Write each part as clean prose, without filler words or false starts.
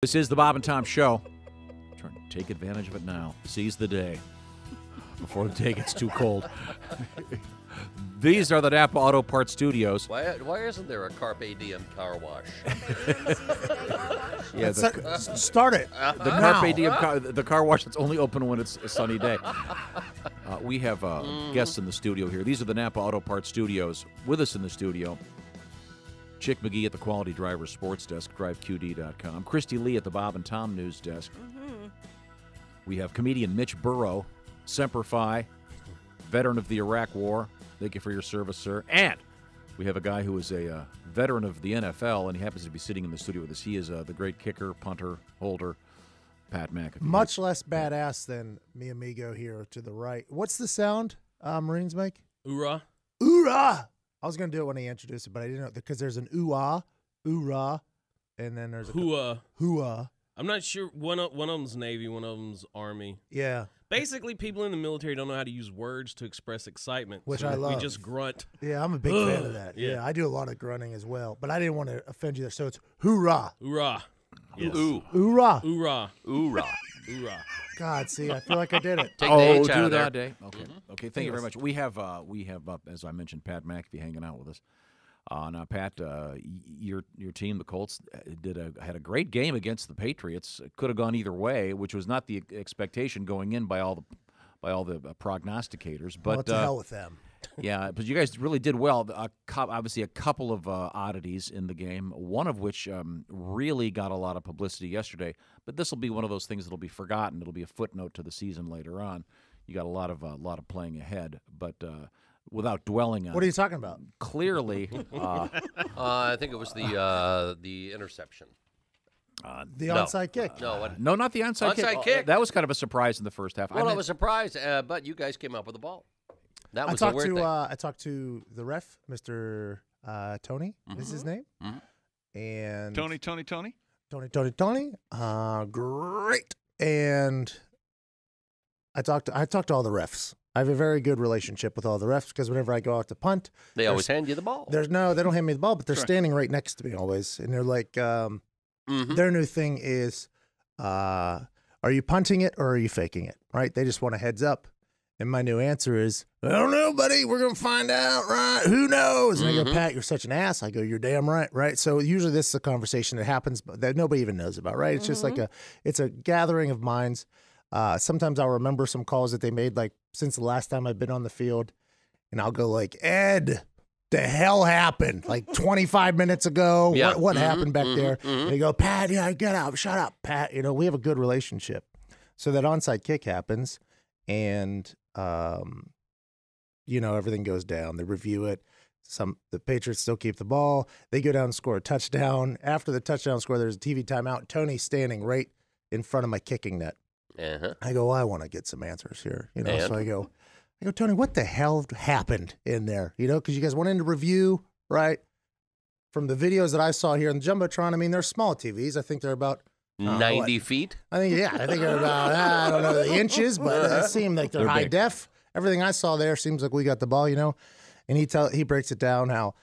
This is the Bob and Tom Show. Trying to take advantage of it now. Seize the day before the day gets too cold. These are the Napa Auto Parts Studios. Why isn't there a Carpe Diem car wash? Yeah, start it. The Carpe Diem the car wash that's only open when it's a sunny day. We have guests in the studio here. These are the Napa Auto Parts Studios. With us in the studio, Chick McGee at the Quality Driver Sports Desk, driveqd.com. Christy Lee at the Bob and Tom News Desk. We have comedian Mitch Burrow, Semper Fi, veteran of the Iraq War. Thank you for your service, sir. And we have a guy who is a veteran of the NFL, and he happens to be sitting in the studio with us. He is the great kicker, punter, holder, Pat McAfee. Much less badass than mi amigo here to the right. What's the sound Marines make? Oorah. Oorah! I was going to do it when he introduced it, but I didn't know, because there's an ooh-ah, oorah, and then there's a Hooah. Hooah. I'm not sure. One of them's Navy, one of them's Army. Yeah. Basically, people in the military don't know how to use words to express excitement. Which so I love. We just grunt. Yeah, I'm a big fan of that. Yeah, I do a lot of grunting as well, but I didn't want to offend you there, so it's hoorah. Hoorah. Yes. Ooh. Oorah. Hoorah. Oorah. Hoorah. God, see, I feel like I did it. Take the H out do of there. that day. Okay. Okay, thank you very much. We have as I mentioned, Pat McAfee hanging out with us. Now, Pat, your team, the Colts, had a great game against the Patriots. It could have gone either way, which was not the expectation going in by all the prognosticators. But What the hell with them? yeah, but you guys really did well. Obviously, a couple of oddities in the game, one of which really got a lot of publicity yesterday. But this will be one of those things that'll be forgotten. It'll be a footnote to the season later on. You got a lot of playing ahead, but. Without dwelling on What are you talking about? Clearly, I think it was the interception. The onside kick. No, what? no, not the onside kick. Onside kick. That was kind of a surprise in the first half. Well, I was surprised, but you guys came up with the ball. That was I a weird thing. I talked to the ref, Mr. Tony is his name. And Tony. Tony. Great. And I talked to all the refs. I have a very good relationship with all the refs because whenever I go out to punt, They always hand you the ball. they don't hand me the ball, but they're standing right next to me always, and they're like, their new thing is, are you punting it or are you faking it? Right? They just want a heads up. And my new answer is, I don't know, buddy. We're gonna find out, right? Who knows? And I go, Pat, you're such an ass. I go, you're damn right, right? So usually this is a conversation that happens that nobody even knows about, right? It's just like it's a gathering of minds. Sometimes I'll remember some calls that they made, like since the last time I've been on the field, and I'll go like, Ed, the hell happened? Like 25 minutes ago, Yeah. what happened back there? And they go, Pat, yeah, get out, shut up, Pat. You know, we have a good relationship. So that onside kick happens, and everything goes down. They review it. The Patriots still keep the ball. They go down and score a touchdown. After the touchdown score, there's a TV timeout. Tony's standing right in front of my kicking net. I go, well, I want to get some answers here, So I go, Tony, what the hell happened in there? Because you guys went into review, right? From the videos that I saw here in the jumbotron, I mean, they're small TVs. I think they're about 90 feet. I think they're about I don't know the inches, but it seemed like they're high def. Everything I saw there seems like we got the ball, And he breaks it down how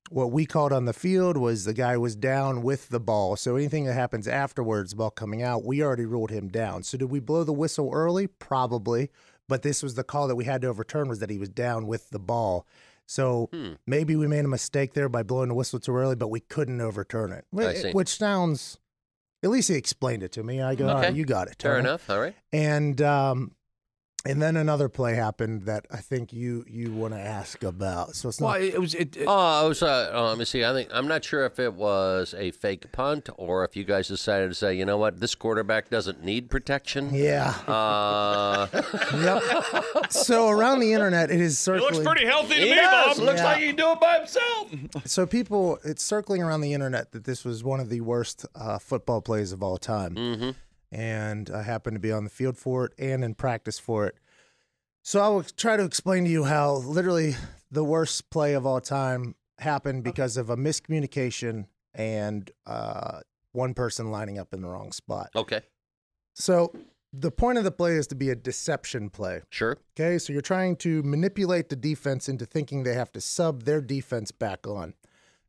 what we called on the field was the guy was down with the ball. So anything that happens afterwards, the ball coming out, we already ruled him down. So did we blow the whistle early? Probably. But this was the call that we had to overturn, was that he was down with the ball. So maybe we made a mistake there by blowing the whistle too early, but we couldn't overturn it. I see. Which sounds, at least he explained it to me. I go, all right, you got it, Tony. Fair enough. All right. And then another play happened that I think you want to ask about. So it's not. well, it was. Let me see. I'm not sure if it was a fake punt or if you guys decided to say, you know what, this quarterback doesn't need protection. Yeah. Yep. So around the internet, it is circling. He looks pretty healthy to He me, does. Bob. Looks Yeah. like he can do it by himself. So it's circling around the internet that this was one of the worst football plays of all time. And I happened to be on the field for it and in practice for it. So I will try to explain to you how literally the worst play of all time happened because of a miscommunication and one person lining up in the wrong spot. Okay. So the point of the play is to be a deception play. Sure. Okay, so you're trying to manipulate the defense into thinking they have to sub their defense back on.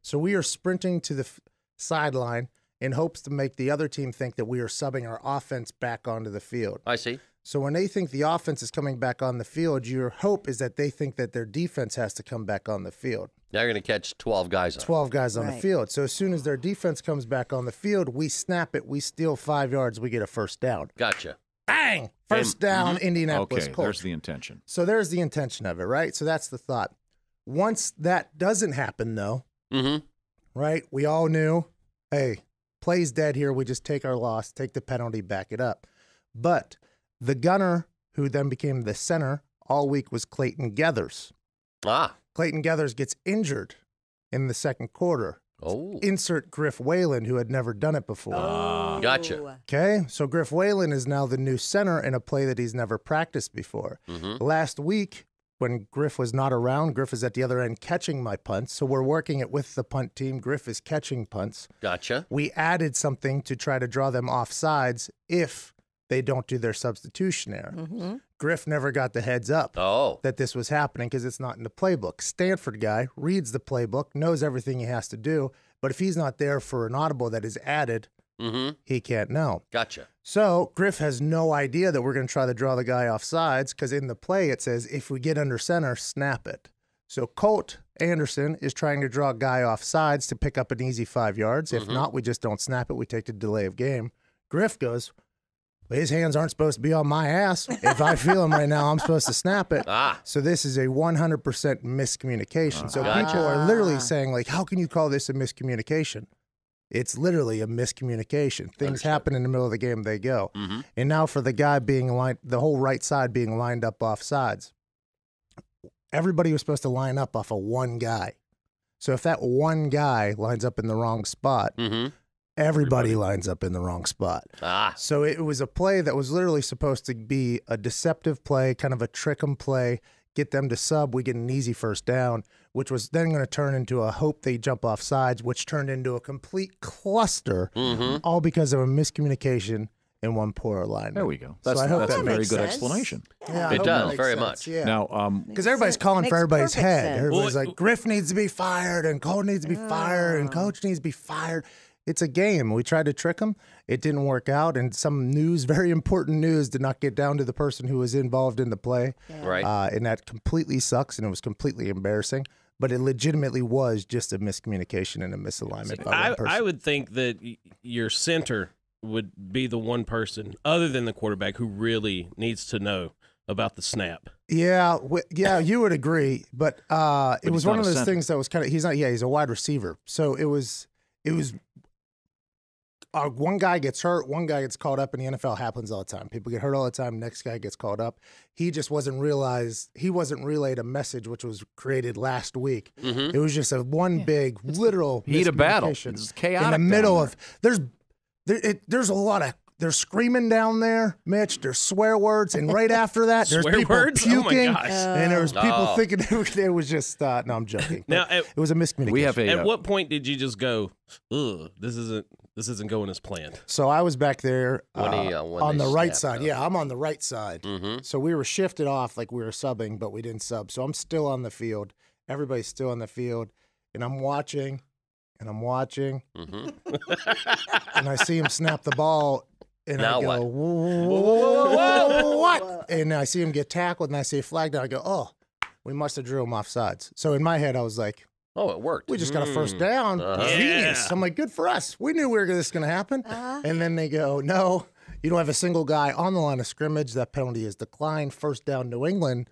So we are sprinting to the sideline, in hopes to make the other team think that we are subbing our offense back onto the field. I see. So when they think the offense is coming back on the field, your hope is that they think that their defense has to come back on the field. Now you're going to catch 12 guys on 12 guys on the field. So as soon as their defense comes back on the field, we snap it, we steal 5 yards, we get a first down. Gotcha. Bang! First down, Indianapolis Okay, Colts. there's the intention. So there's the intention of it, right? So that's the thought. Once that doesn't happen, though, right, we all knew, hey, play's dead here. We just take our loss, take the penalty, back it up. But the gunner, who then became the center all week, was Clayton Geathers. Clayton Geathers gets injured in the second quarter. Insert Griff Whalen, who had never done it before. Gotcha. Okay, so Griff Whalen is now the new center in a play that he's never practiced before. Last week, when Griff was not around, Griff is at the other end catching my punts. So we're working it with the punt team. Griff is catching punts. Gotcha. We added something to try to draw them off sides if they don't do their substitutionary. Griff never got the heads up that this was happening because it's not in the playbook. Stanford guy reads the playbook, knows everything he has to do, but if he's not there for an audible that is added, he can't know. Gotcha. So Griff has no idea that we're going to try to draw the guy off sides because in the play it says, if we get under center, snap it. So Colt Anderson is trying to draw a guy off sides to pick up an easy 5 yards. If not, we just don't snap it. We take the delay of game. Griff goes, his hands aren't supposed to be on my ass. If I feel him right now, I'm supposed to snap it. So this is a 100% miscommunication. So people are literally saying, like, how can you call this a miscommunication? It's literally a miscommunication. Things happen in the middle of the game, they go. And now for the guy being lined, the whole right side being lined up off sides, everybody was supposed to line up off of one guy. So if that one guy lines up in the wrong spot, everybody lines up in the wrong spot. So it was a play that was literally supposed to be a deceptive play, kind of a trick 'em play, get them to sub, we get an easy first down, which was then going to turn into a hope they jump off sides, which turned into a complete cluster, all because of a miscommunication and one poor alignment. There we go. So That's, I hope that's that a very makes good sense. explanation. Yeah, I It hope does, that makes very sense. much. Yeah. Now, Because everybody's calling Makes for everybody's perfect head. sense. Everybody's like, Griff needs to be fired, and Cole needs to be fired, and Coach needs to be fired. It's a game. We tried to trick him. It didn't work out, and some news, very important news, did not get down to the person who was involved in the play. Right. And that completely sucks, and it was completely embarrassing. But it legitimately was just a miscommunication and a misalignment by one person. I would think that your center would be the one person, other than the quarterback, who really needs to know about the snap. Yeah, you would agree. But it was he's one not of a those center. things that was kind of, he's a wide receiver. So it was one guy gets hurt, one guy gets called up, and the NFL happens all the time. People get hurt all the time. Next guy gets called up. He just wasn't relayed a message which was created last week. It was just one big literal Heat of battle. miscommunication. It's chaotic in the middle down of there's a lot of. They're screaming down there, Mitch. There's swear words, and right after that, there's Swear people words? Oh, my puking, gosh. and there was people thinking it was just. No, I'm joking. Now, But it was a miscommunication. we have a At what point did you just go, ugh, this isn't going as planned? So I was back there When on they the right snapped side. Yeah, I'm on the right side. So we were shifted off like we were subbing, but we didn't sub. So I'm still on the field. Everybody's still on the field, and I'm watching, and I see him snap the ball. And Now I go, what? what? And I see him get tackled, and I see a flag down. I go, oh, we must have drew him off sides. So in my head, I was like, Oh, it worked. we just got a first down. Genius. Yeah. I'm like, good for us. We knew this was going to happen. And then they go, no, you don't have a single guy on the line of scrimmage. That penalty is declined. First down, New England.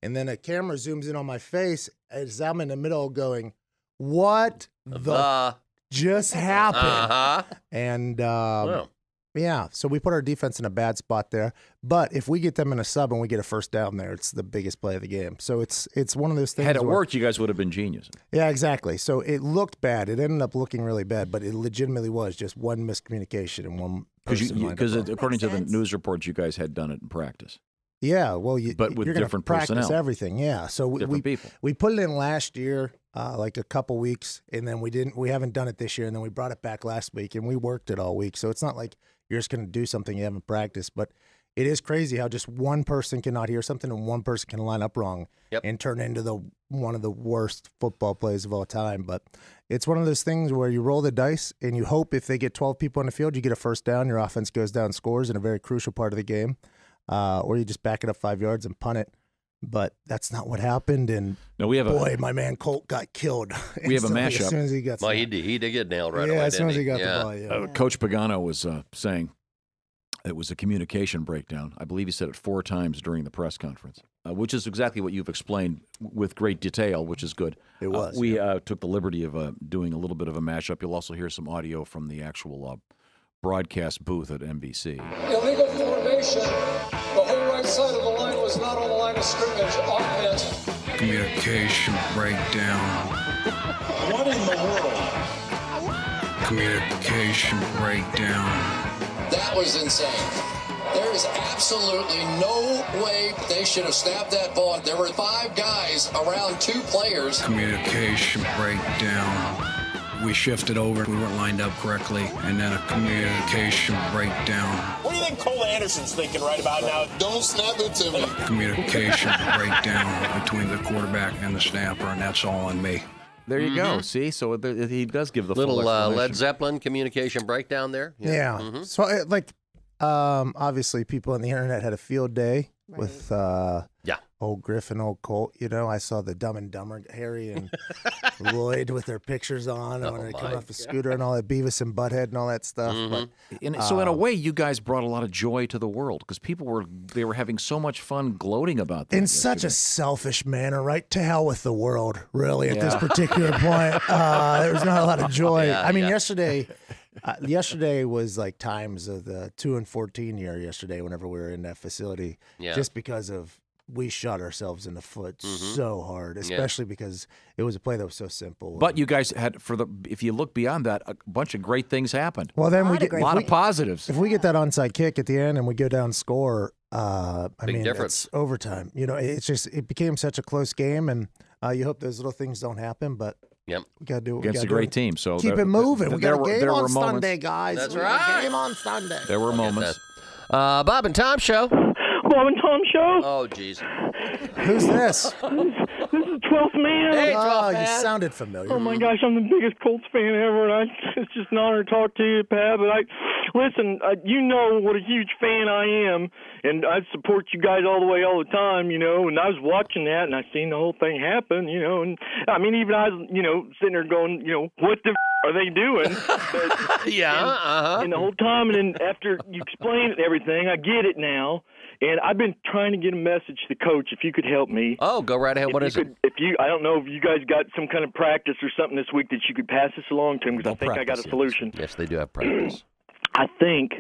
And then a camera zooms in on my face as I'm in the middle going, what the just happened? And Wow. yeah, so we put our defense in a bad spot there. But if we get them in a sub and we get a first down there, it's the biggest play of the game. So it's one of those things. had it where- worked, you guys would have been genius. Yeah, exactly. So it looked bad. It ended up looking really bad, but it legitimately was just one miscommunication and one person. Because according to the sense. news reports, you guys had done it in practice. yeah, well, but with you're gonna different practice personnel. everything. Yeah, so Different people. we put it in last year, like a couple weeks, and then we haven't done it this year, and then we brought it back last week, and we worked it all week. So it's not like you're just going to do something you haven't practiced, but it is crazy how just one person cannot hear something and one person can line up wrong and turn into one of the worst football plays of all time. But it's one of those things where you roll the dice and you hope if they get 12 people on the field, you get a first down, your offense goes down, scores in a very crucial part of the game, or you just back it up 5 yards and punt it. But that's not what happened. And my man Colt got killed. We have a mashup. As soon as he got he did get nailed right away. As soon as he got the ball. Yeah. Coach Pagano was saying it was a communication breakdown. I believe he said it 4 times during the press conference, which is exactly what you've explained with great detail, which is good. It was. We took the liberty of doing a little bit of a mashup. You'll also hear some audio from the actual broadcast booth at NBC. Illegal formation. The whole right side of the line was not on the line of scrimmage. Offense. Communication breakdown. What in the world? Communication breakdown. That was insane. There is absolutely no way they should have snapped that ball. There were 5 guys around 2 players. Communication breakdown. We shifted over. We weren't lined up correctly. And then a communication breakdown. What do you think Cole Anderson's thinking right about now? Don't snap it to me. Communication breakdown between the quarterback and the snapper, and that's all on me. There you go. See, so he does give the little full Led Zeppelin communication breakdown there. Yeah. So obviously people on the internet had a field day with old Griffin, old Colt. You know, I saw the Dumb and Dumber, Harry and Lloyd with their pictures on when they come off the scooter and all that, Beavis and Butthead and all that stuff. But, so in a way, you guys brought a lot of joy to the world because people were having so much fun gloating about that. In such a selfish manner, right? To hell with the world, really, at this particular point. There was not a lot of joy. Yesterday was like times of the 2-14 year yesterday whenever we were in that facility, just because of we shot ourselves in the foot so hard, especially because it was a play that was so simple. But you guys had, if you look beyond that, a bunch of great things happened. Well, then we get a lot of positives. If we get that onside kick at the end and we go down score, Big difference. It's overtime. You know, it became such a close game, and you hope those little things don't happen, but we got to do what against a great team. So keep it moving. We got a game on moments. Sunday, guys. That's right. Game on Sunday. There were moments. Bob and Tom show. Bob and Tom show. Oh, jeez. Who's this? This is 12th Man. Hey, 12th Oh, Man. you sounded familiar. Oh my gosh, I'm the biggest Colts fan ever, and it's just an honor to talk to you, Pat. But listen, you know what a huge fan I am, and I support you guys all the way, all the time, you know. And I was watching that, and I seen the whole thing happen, you know. And I mean, even I was, you know, sitting there going, you know, what the are they doing? But, And the whole time, and then after you explain everything, I get it now. And I've been trying to get a message to the coach, if you could help me. Oh, go right ahead. What is it? I don't know if you guys got some kind of practice or something this week that you could pass this along to him, because I think I got a solution. Yes, they do have practice. I think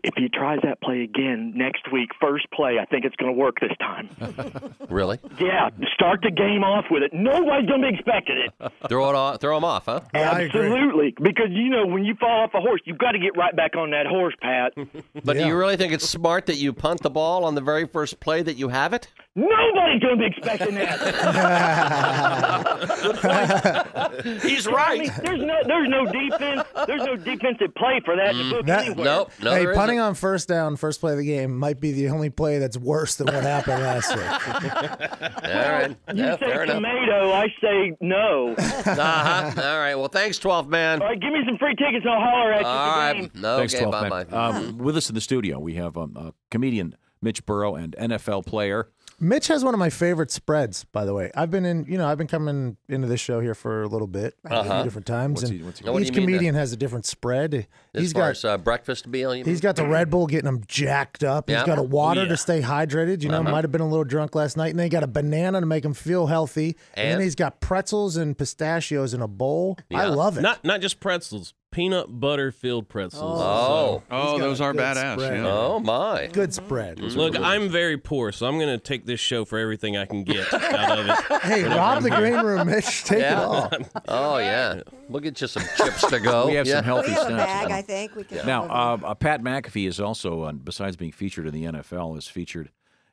if he tries that play again next week, first play, I think it's going to work this time. Really? Yeah, start the game off with it. Nobody's going to be expecting it. Throw them off, huh? Absolutely. Because, you know, when you fall off a horse, you've got to get right back on that horse, Pat. But do you really think it's smart that you punt the ball on the very first play that you have it? Nobody's going to be expecting that. He's right. I mean, there's no defense. There's no defensive play for that in the book anywhere. Nope. No, hey, there punting isn't. on first down, first play of the game, might be the only play that's worse than what happened last week. All right. You Yeah, say fair enough. tomato, I say no. All right. Well, thanks, 12th Man. All right, give me some free tickets and I'll holler at you All at the right. game. No, Thanks, okay, 12th bye-bye. Man. With us in the studio, we have comedian Mitch Burrow and NFL player. Mitch has one of my favorite spreads, by the way. I've been coming into this show here for a little bit, a few different times, What's and he- what do you each mean comedian has a different spread. As far as breakfast meal, you mean? He's got the Red Bull getting him jacked up. He's Yeah. got a water to stay hydrated. You know, might have been a little drunk last night. And then he got a banana to make him feel healthy. And then he's got pretzels and pistachios in a bowl. I love it. Not just pretzels, peanut butter filled pretzels. Oh. Oh, got those a are good badass. spread. Yeah. Oh, my. Good spread. Look, I'm very poor, so I'm going to take this show for everything I can get out of it. Hey, rob the green room, Mitch. Take it all. Oh, yeah. We'll get you some chips to go. We have some healthy We have a snacks. bag, I think. We can Now, Pat McAfee is also, besides being featured in the NFL, is featured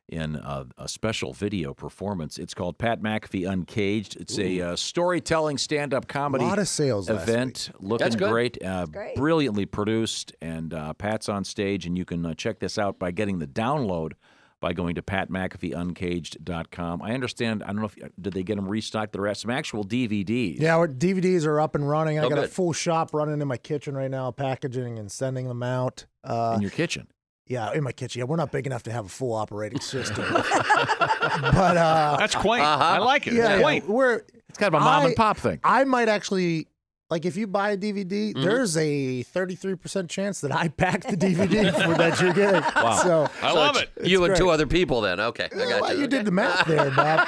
in a special video performance. It's called Pat McAfee Uncaged. It's a storytelling stand-up comedy A lot of sales last event. Looking That's good. great, great. brilliantly produced, and Pat's on stage, and you can check this out by getting the download by going to patmcafeeuncaged.com. I understand, I don't know if, did they get them restocked? There are some actual DVDs. Yeah, our DVDs are up and running. I got a good. full shop running in my kitchen right now, packaging and sending them out. In your kitchen. Yeah, in my kitchen. Yeah, we're not big enough to have a full operating system. but That's quaint. I like it. yeah, It's quaint. we're It's kind of a mom and pop thing. I might actually, like, if you buy a DVD, there's a 33% chance that I packed the DVD for that you're getting. Wow. So I love it. You and great. 2 other people then. Okay. I got well, you. you did the math there, Bob.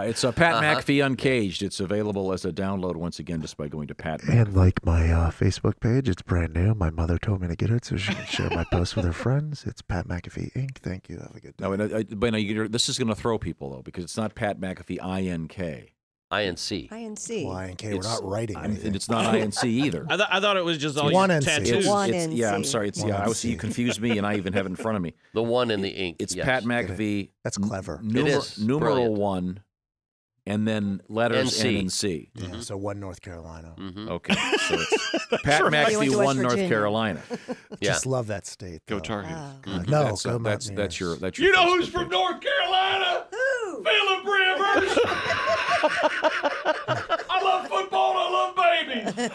It's Pat McAfee Uncaged. It's available as a download once again just by going to Pat McAfee. And like my Facebook page, it's brand new. My mother told me to get it so she can share my posts with her friends. It's Pat McAfee Inc. Thank you. Have a good day. No, this is going to throw people, though, because it's not Pat McAfee INK. INC. INC. Well, INK, we're not writing anything. And it's not INC either. I thought it was just all one your NC. tattoos. One Yeah, I'm NC. sorry. I was, you confused me, and I even have it in front of me. The one in the ink. It's yes. Pat McAfee. That's clever. It is. Numeral Brilliant. 1, and then letters NC. N and C. Yeah, so one North Carolina. Okay, so it's Pat You went McAfee to 1, West North Virginia. Carolina. Yeah. Just love that state. Go though. Tar Heels. No, That's, go that's Mountaineers. your. You know who's Facebook from page. North Carolina? Who? Philip Rivers. I love football. I love babies.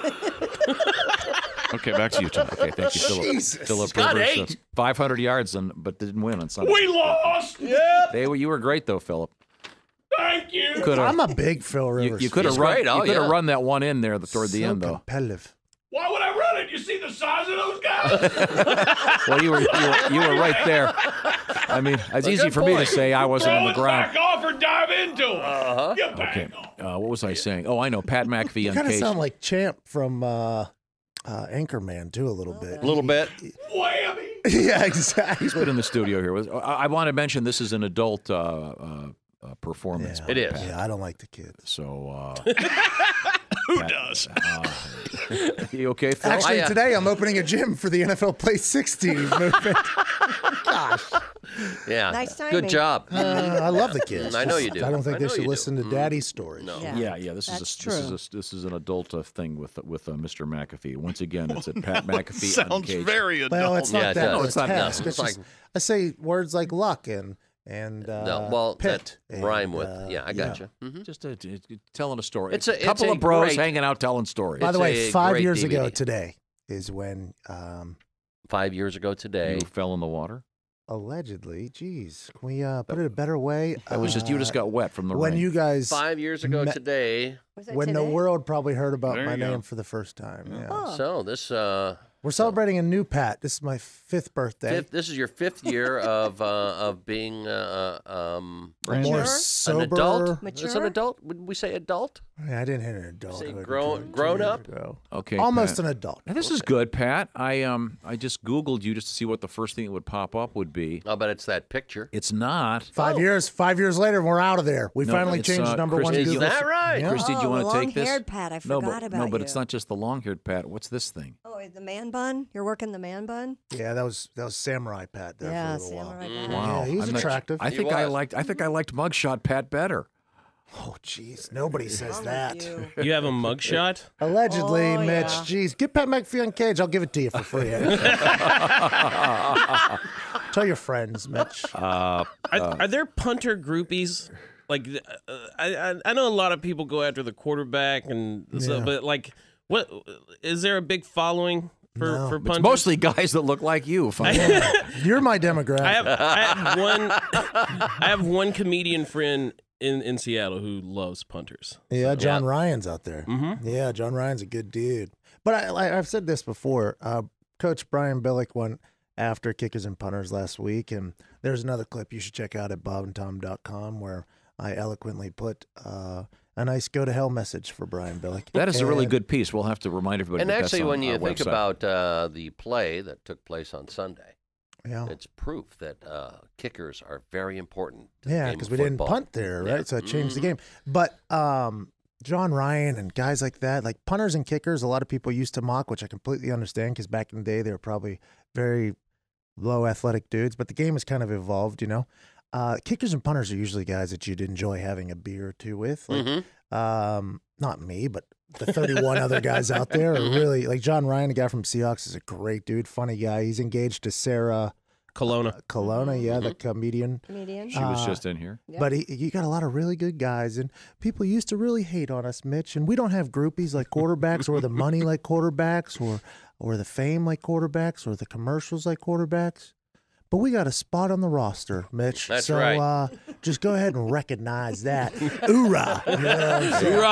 Okay, back to you, Tom. Okay, thank you, Philip. Jesus. Philip got Rivers, 8. 500 yards, but didn't win on Sunday. We lost. Yep. You were great though, Philip. Thank you. I'm a big Phil Rivers. You could have He's run. great. Oh, you could have yeah. run that one in there toward the so end, though. competitive. Why would I run it? You see the size of those guys? Well, you were right there. I mean, it's easy good for me to point. say I wasn't on Throw the it ground. back off or dive into it. Get back Okay, off. what was I saying? Oh, I know, Pat McAfee You kind of Uncaged. sound like Champ from Anchorman, too, a little bit. A little bit. Whammy. Yeah, exactly. He's put in the studio here. I want to mention this is an adult performance. Yeah. It is. Yeah, I don't like the kids. So, Who does? you okay, Phil? Actually, today I'm opening a gym for the NFL Play 60 movement. Gosh. Yeah. Nice timing. Good job. I love the kids. I know you do. I don't think I they know should you do. listen to daddy's stories. No. Yeah. Yeah. This That's is true. this is an adult thing with Mr. McAfee. Once again, it's at Pat McAfee. Sounds Uncaged. very adult. Well, it's not Yeah, it that. does. No, It's not task. that. It's It's just, like- I say words like luck and No, well, pit. that rhyme and, with. Yeah, I got you. Just telling a story. It's a a- couple it's a of bros great- hanging out telling stories. By the It's way, a 5 great years ago DVD. today is when 5 years ago today. You fell in the water. allegedly, geez, can we put it a better way? That was you just got wet from the when rain. you guys 5 years ago Me- today. Was it when the today? world probably heard about There my you go. name for the first time. Yeah. Oh. So this We're celebrating a new Pat. This is my 5th birthday. this is your 5th year of being A Brandon, more Mature? an sober. adult. Is an Mature? adult? Would we say adult? Yeah, I didn't hit an adulthood. grown- until 2 grown years up? ago. Okay, Almost Pat. an adult. Now, this is good, Pat. I just Googled you just to see what the first thing that would pop up would be. I'll bet it's that picture. It's not. 5 years. 5 years later, we're out of there. We No, finally it's, changed number one. Christy, Is Google. that right? Yeah. Christy, do you Oh, want the to take this? long-haired Pat, I no, forgot but, about no, but you. it's not just the long-haired Pat. What's this thing? Oh, the man bun? You're working the man bun? Yeah, that was Samurai Pat there Yeah, for a little Samurai while. Pat. Wow, he was I'm not- attractive. I He think I was. liked Mugshot Pat better. Oh, jeez, nobody says Wrong that. with you. You have a mugshot? Allegedly, Oh, Mitch. yeah. Jeez, get Pat McAfee on Cage. I'll give it to you for free. Tell your friends, Mitch. Are there punter groupies? Like, I know a lot of people go after the quarterback, and so, Yeah. but like, what is there a big following No. for It's punters? mostly guys that look like you. You're my demographic. I have one comedian friend in Seattle who loves punters. Yeah, John Yeah. Ryan's out there. Mm-hmm. Yeah, John Ryan's a good dude. But I've said this before. Coach Brian Billick went after kickers and punters last week, and there's another clip you should check out at bobandtom.com where I eloquently put a nice go to hell message for Brian Billick. That is a really And- good piece. We'll have to remind everybody. And that actually, that's on when you our think website. about the play that took place on Sunday, Yeah, it's proof that kickers are very important. To yeah, the game because of we didn't football. punt there, right? Yeah. So it changed the game. But John Ryan and guys like that, like punters and kickers, a lot of people used to mock, which I completely understand because back in the day they were probably very low athletic dudes. But the game has kind of evolved, you know. Kickers and punters are usually guys that you'd enjoy having a beer or two with. Like, not me, but the 31 other guys out there are really like John Ryan, the guy from Seahawks, is a great dude, funny guy. He's engaged to Sarah Kelowna. The comedian. She was just in here. But you got a lot of really good guys, and people used to really hate on us, Mitch. And we don't have groupies like quarterbacks, or the money like quarterbacks, or the fame like quarterbacks, or the commercials like quarterbacks. But we got a spot on the roster, Mitch. That's so, right. Just go ahead and recognize that. Hoorah! You know what I'm saying? Hoorah!